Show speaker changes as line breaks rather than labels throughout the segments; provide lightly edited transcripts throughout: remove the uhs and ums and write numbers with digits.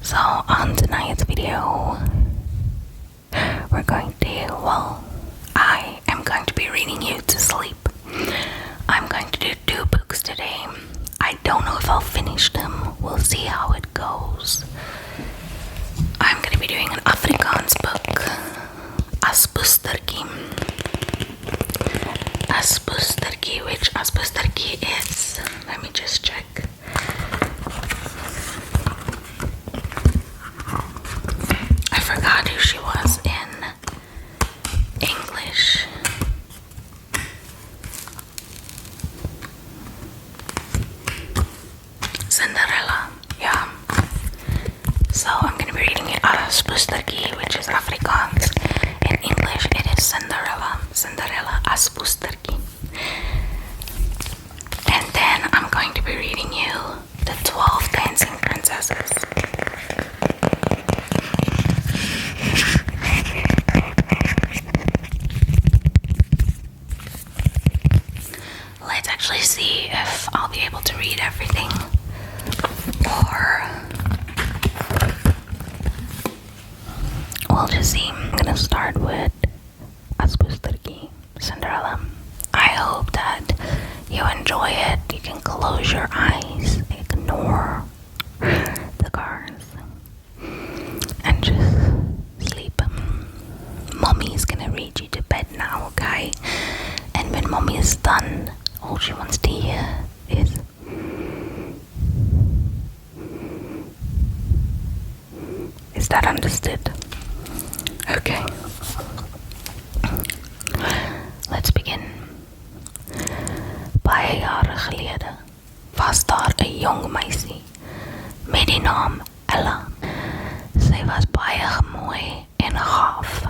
So on tonight's video, I am going to be reading you to sleep. I'm going to do 2 books today. I don't know if I'll finish them. We'll see how it goes. I'm going to be doing an Afrikaans book, Aspoestertjie. Aspoestertjie, which Aspoestertjie is. Let me just check. I forgot who she was in English. Cinderella, yeah. So I'm going to be reading it Aspoestertjie, which is Afrikaans. In English, it is Cinderella. Cinderella Aspoestertjie. And then I'm going to be reading you the 12 Dancing Princesses. Let's actually see if I'll be able to read everything, or we'll just see. I'm gonna start with Aspoestertjie, Cinderella. I hope that you enjoy it. You can close your eyes, ignore the cards, and just sleep. Mommy's gonna read you to bed now, okay? And when mommy is done, all she wants to hear is that understood? Okay. Let's begin. Baie jare gelede was daar 'n jong meisie met die naam Ella. Sy was baie mooi en gaaf.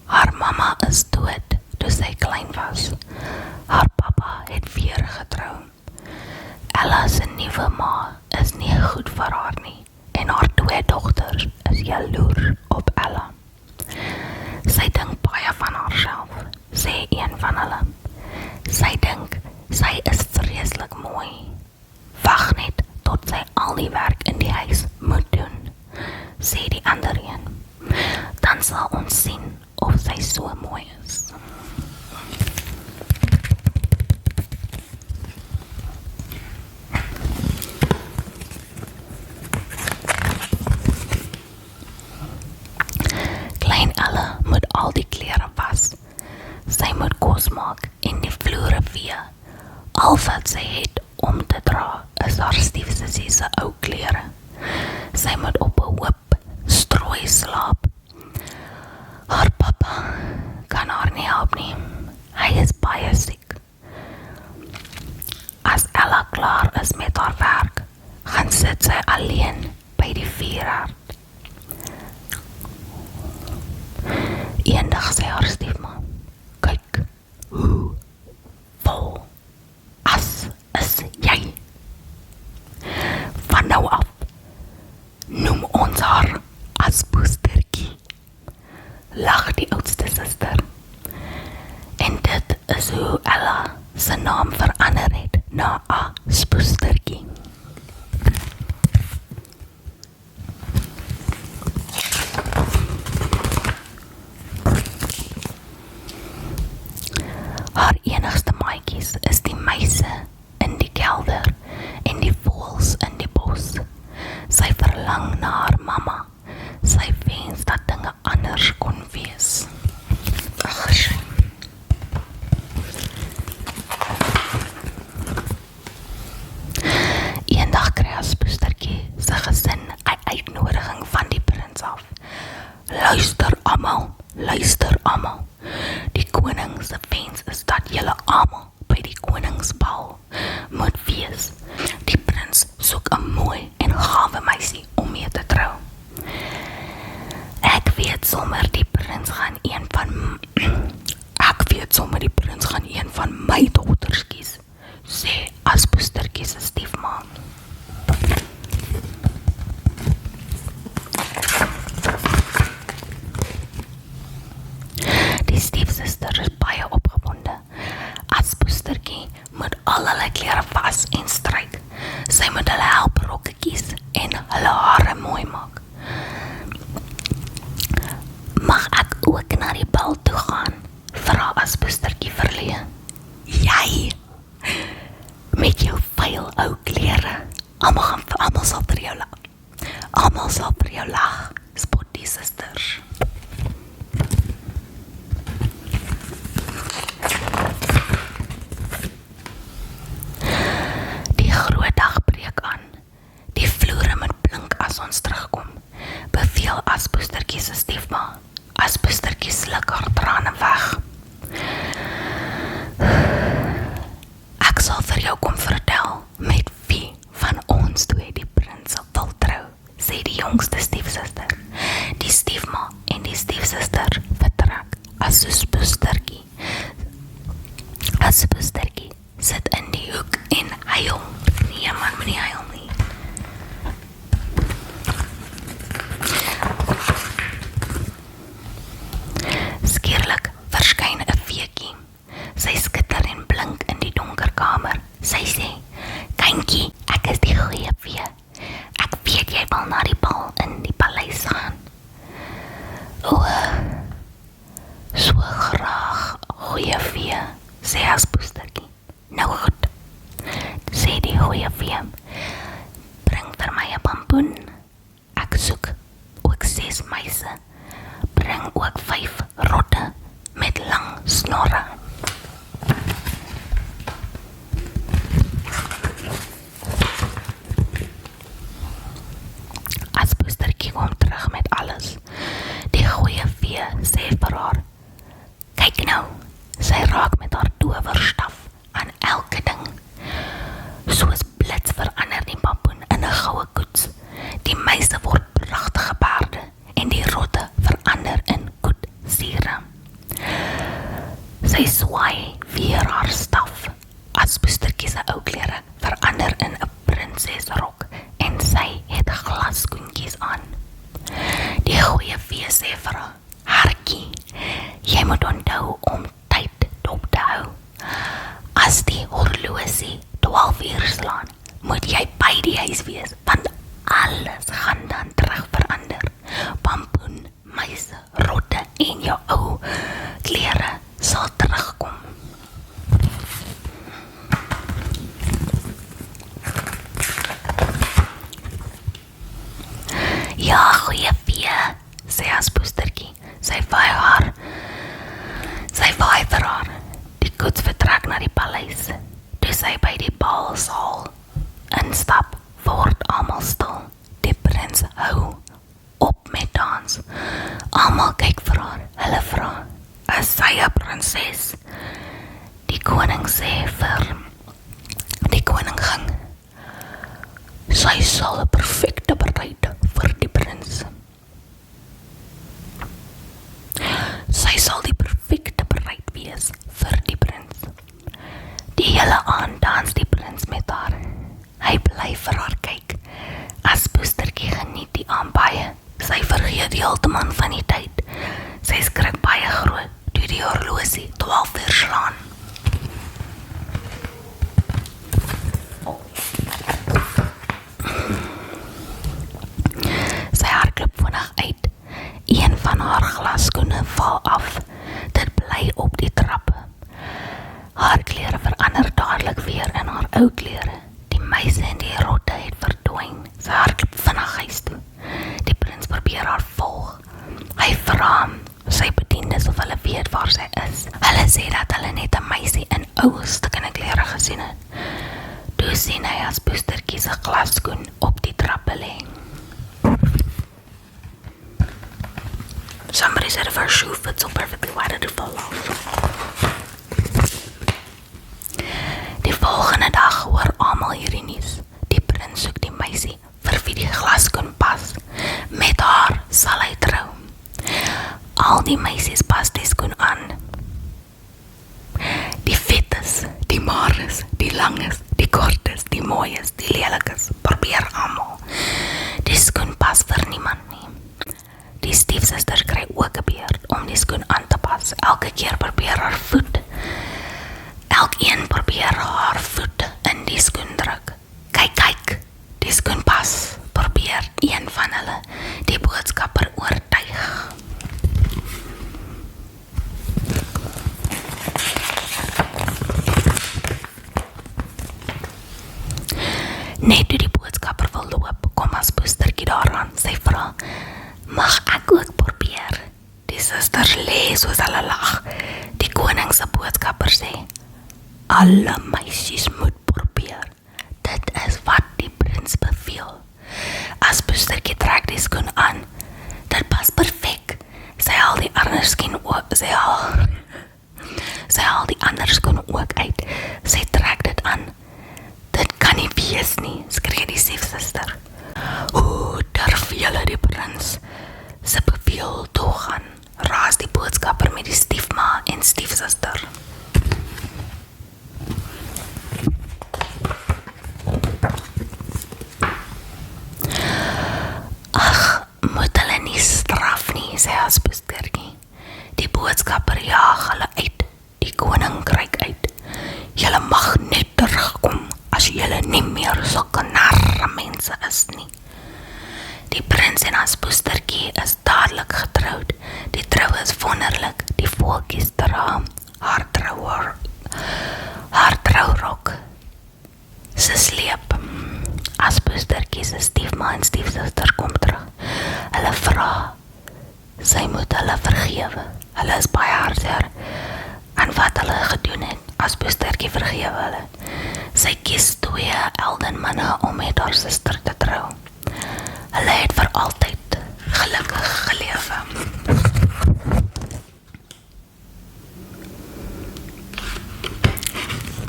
Haar mamma is dood toe sy klein was. Haar pappa het weer getrou. Ella se nuwe ma is nie goed vir haar nie en haar 2 dogters is jaloers op Ella. Sy dink baie van haarself, sê een van hulle. Sy dink sy is vreeslik mooi. Wag net tot sy al die werk in die huis moet doen, sê die ander een. Dan sal ons sien of sy so mooi is. Klein Ella moet al die klere was. Sy moet kos maak en die vloere vee. Al wat sy het om te dra is haar stiefsussie se ou klere. Sy moet op 'n hoop strooi slaap. Haar pappa kan haar nie help nie. Hy is baie siek. As Ella klaar is met haar werk, gaan sit sy alleen by die vuurherd. Eendag sê haar stiefma, kyk, hoe vol as is jy? Van nou af, noem ons haar Aspoestertjie, lag die oudste suster. En dit is hoe Ella se naam verander het na Aspoestertjie. Haar enigste maatjies is die muise in die kelder en die voëls in die bos. Sy verlang na haar mamma. Sy wens dat dinge anders kon wees. Ag, sy. Eendag kry Aspoestertjie se gesin 'n uitnodiging van die prins af. Luister almal. Die koning se wens is dat julle almal by die koningsbal moet wees. Die prins soek 'n mooi en gawe meisie om mee te trou. Ek weet sommer die prins gaan een van my dogters kies, sê Aspoestertjie se stiefma. Die stiefsuster is baie opgewonde. Aspoestertjie moet al hulle klere was en stryk. Sy moet hulle help rokke kies en hulle hare mooi maak. almal sal vir jou lag, spot die susters. Die groot dag breek aan. Die vloere moet blink as ons terugkom, beveel Aspoestertjie se stiefma. Aspoestertjie sluk haar trane weg. Ek sal vir jou kom vertel met wie van ons twee die prins wil trou, sê die jongste stiefsuster. Die stiefma en die stiefsuster vertrek. Aspoestertjie sit in die hoek en huil. Nee man, moenie huil nie. Skielik verskyn 'n feetjie. Sy skitter en blink in die donker kamer. Sy sê, "Kindjie, ek is die goeie vee. Ek weet jy wil na die bal in die paleis gaan." "O, so graag, goeie vee," sê Aspoestertjie. "Nou goed," sê die goeie vee. "Bring vir my 'n pampoen. Ek soek ook 6 muise. Bring ook 5 rotte met lang snorre." Aspoestertjie kom terug met alles. Die goeie vee sê vir haar, "Kyk nou," sy raak met haar towerstaf aan elke ding. Soos blits verander die pampoen in 'n goue koets. Die muise word pragtige perde en die rotte verander in koetsiere. Sy swaai weer haar staf. Aspoestertjie se ou klere verander in 'n prinsesrok en sy het glaskoentjies aan. Die goeie vee sê vir haar, "Hartjie, jy moet onthou om tyd dop te hou. As die horlosie 12 uur slaan, moet jy by die huis wees, want alles gaan dan terug verander. Pampoen, muise, rotte en jou ou klere sal terugkom." "Ja, goeie vee," sê Aspoestertjie. Sy vaai vir haar. Die koets vertrek na die paleis. Toe sy by die balsaal instap, word almal stil. Die prins hou op met dans. Almal kyk vir haar. Hulle vra, "Is sy 'n prinses?" Die koning sê vir die koningin, "Sy sal 'n perfekte bruid vir die prins. Sy sal die perfekte bruid wees vir die prins." Die hele aand dans die prins met haar. Hy bly vir haar kyk. Aspoestertjie geniet die aand baie. Sy vergeet heeltemal van die tyd. Sy skrik baie groot toe die horlosie 12 uur slaan. Sy hardloop vinnig uit. Een van haar glasskoene val af. Dit bly op die trappe. Haar klere verander dadelik weer in haar ou klere. Die muise en die rotte het verdwyn. Sy hardloop vinnig huis toe. Die prins probeer haar volg. Hy vra sy bediendes of hulle weet waar sy is. Hulle sê dat hulle net 'n meisie in ou stukkende klere gesien het. Toe sien hy Aspoestertjie se glasskoen op die trappe lê. Somebody said if her shoe fits so perfectly, why did it fall off? Die volgende dag hoor almal hierdie nuus. Die prins soek die meisie vir wie die glaskoen pas. Met haar sal hy trou. Al die meisies pas die skoen aan. Die vetes, die mares, die langes, die kortes, die mooies, die lelikes, probeer almal. Die skoen pas vir niemand nie. Die stiefsuster kry ook 'n beurt om die skoen aan te pas. Elke keer probeer haar voet. Elkeen probeer haar voet in die skoen druk. Kyk, die skoen pas. Probeer een van hulle die boodskapper oortuig. Net toe die boodskapper wil loop, kom Aspoestertjie daaraan. Sy soos hulle lag. Die koning se boodskapper sê, alle meisies moet probeer. Dit is wat die prins beveel. As Bustertjie trek die skoen aan, dit pas perfek. Sy haal die ander skoen ook, sy haal die ander skoen ook uit. Sy trek dit aan. Dit kan nie wees nie, skree die stiefsuster. Hoe durf julle die prins se beveel toegaan? Raas die boodskapper met die stiefma en stiefsuster. Ag, moet hulle nie straf nie, sê as Bustertjie. Die boodskapper jaag hulle uit die koninkryk uit. Julle mag net terugkom as julle nie meer sulke narre mense is nie. Die prins en as Bustertjie is dadelik getroud. Die trou is wonderlik. Die voeltjies dra haar trourok. Sy sleep. As Bustertjie se stiefma en stiefsuster kom terug. Hulle vra, sy moet hulle vergewe. Hulle is baie hartseer aan wat hulle gedoen het. As Bustertjie vergewe hulle. Sy kies 2 eldenmanne om met haar suster te trou. Hulle het vir altyd gelukkig gelewe.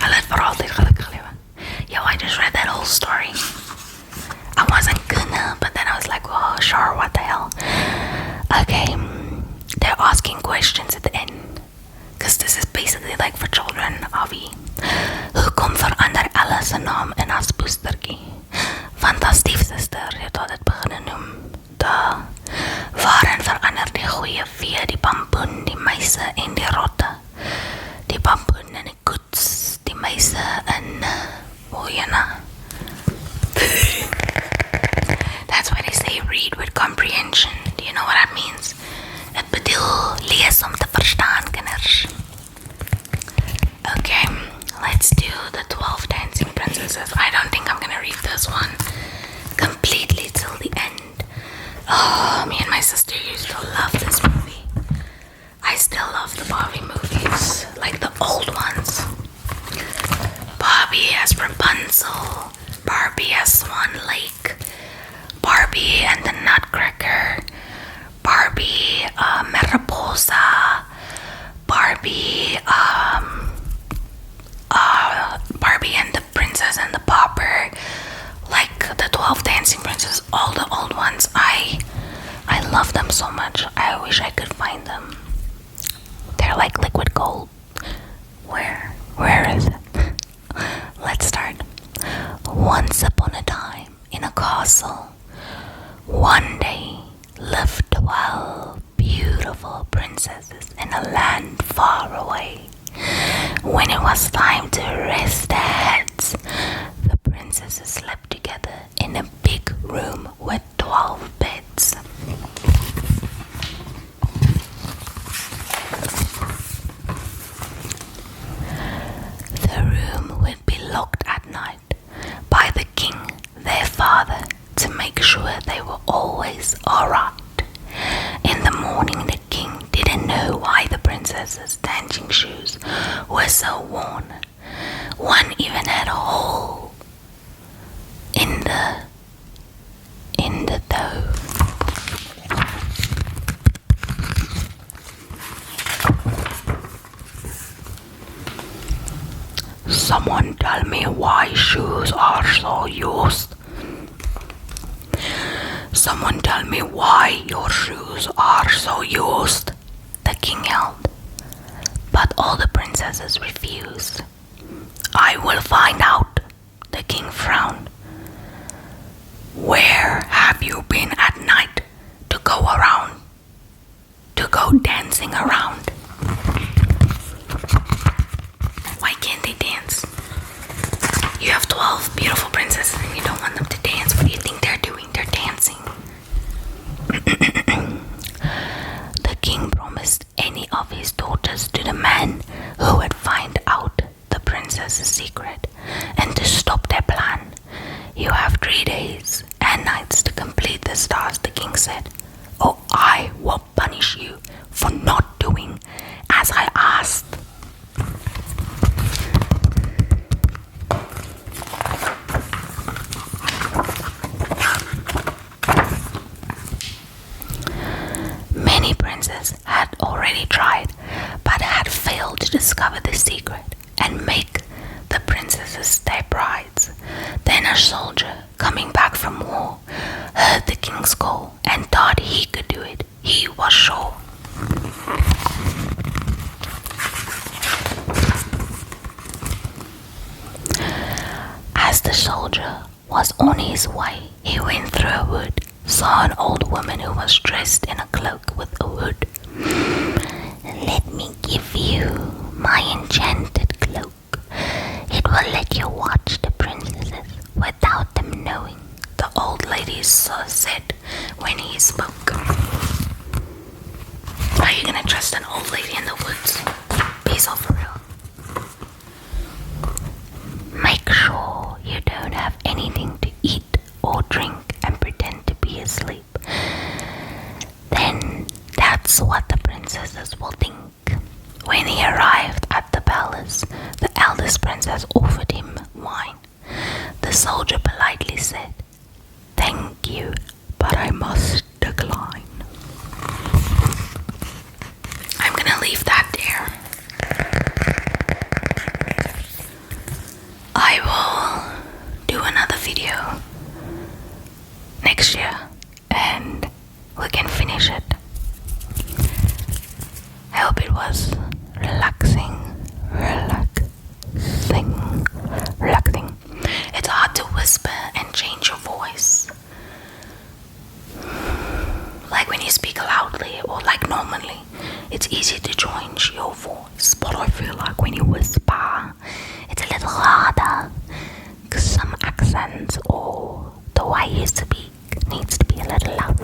Hulle het vir altyd gelukkig gelewe. Yo, I just read that whole story. I wasn't gonna, but then I was like, well, sure, what the hell. Okay, they're asking questions at the end. Because this is basically like for children, Avi. Hoekom verander Ella se naam in as Bustertjie? Want as stiefsuster het haar dit begin noem. Waarin verander die goeie vee, die bamboen, die meise en die rotte? Die bamboen en die koets, die meise en Oyena. That's why they say read with comprehension. Do you know what that means? Het bedoel lees om te verstaan, kinders. Okay, let's do the 12 Dancing Princesses. I don't think I'm gonna read this one completely till the end. Oh, me and my sister used to love this movie. I still love the Barbie movies, like the old ones. Barbie as Rapunzel, Barbie as Swan Lake, Barbie and the Nutcracker, Barbie Mariposa, Barbie Barbie and the Princess and the Pauper, like the 12 Dancing Princesses, all the old ones. I love them so much. I wish I could find them. They're like liquid gold. Where is it? Let's start. Once upon a time, in a castle, one day lived 12 beautiful princesses in a land far away. When it was time to rest their heads, the princesses slept together in a big room with 12 beds. The room would be locked at night by the king, their father, to make sure they were always alright. In the morning, the king didn't know why the princesses' dancing shoes were so worn. One even had a hole in the toe. Someone tell me why shoes are so used. Someone tell me why your shoes are so used, the king yelled. But all the princesses refused. I will find out, the king frowned. Where have you been at night to go dancing around? Why can't they dance? You have 12 beautiful princesses and you don't want them to dance. What do you think they're doing? They're dancing. The king promised any of his daughters to the man who would find out the princess's secret and to stop their plan. You have 3 days and nights to complete this task, the king said, or I will punish you for not doing already tried, but had failed to discover the secret and make the princesses their brides. Then a soldier, coming back from war, heard the king's call and thought he could do it. He was sure. As the soldier was on his way, he went through a wood, saw an old woman who was dressed in a cloak with a hood. "Let me give you my enchanted cloak. It will let you watch the princesses without them knowing," the old lady said when he spoke. Are you gonna trust an old lady in the woods? Peace out for real. Make sure you don't have anything to eat or drink and pretend to be asleep. Then that's what the princesses will think. When he arrived at the palace, the eldest princess offered him wine. The soldier politely said, "Thank you, but I must decline." I'm gonna leave that there. I will do another video next year and we can finish it. I hope it was relaxing. It's hard to whisper and change your voice. Like when you speak loudly or like normally, it's easy to change your voice. But I feel like when you whisper, it's a little harder. Because some accents or the way you speak needs to be a little louder.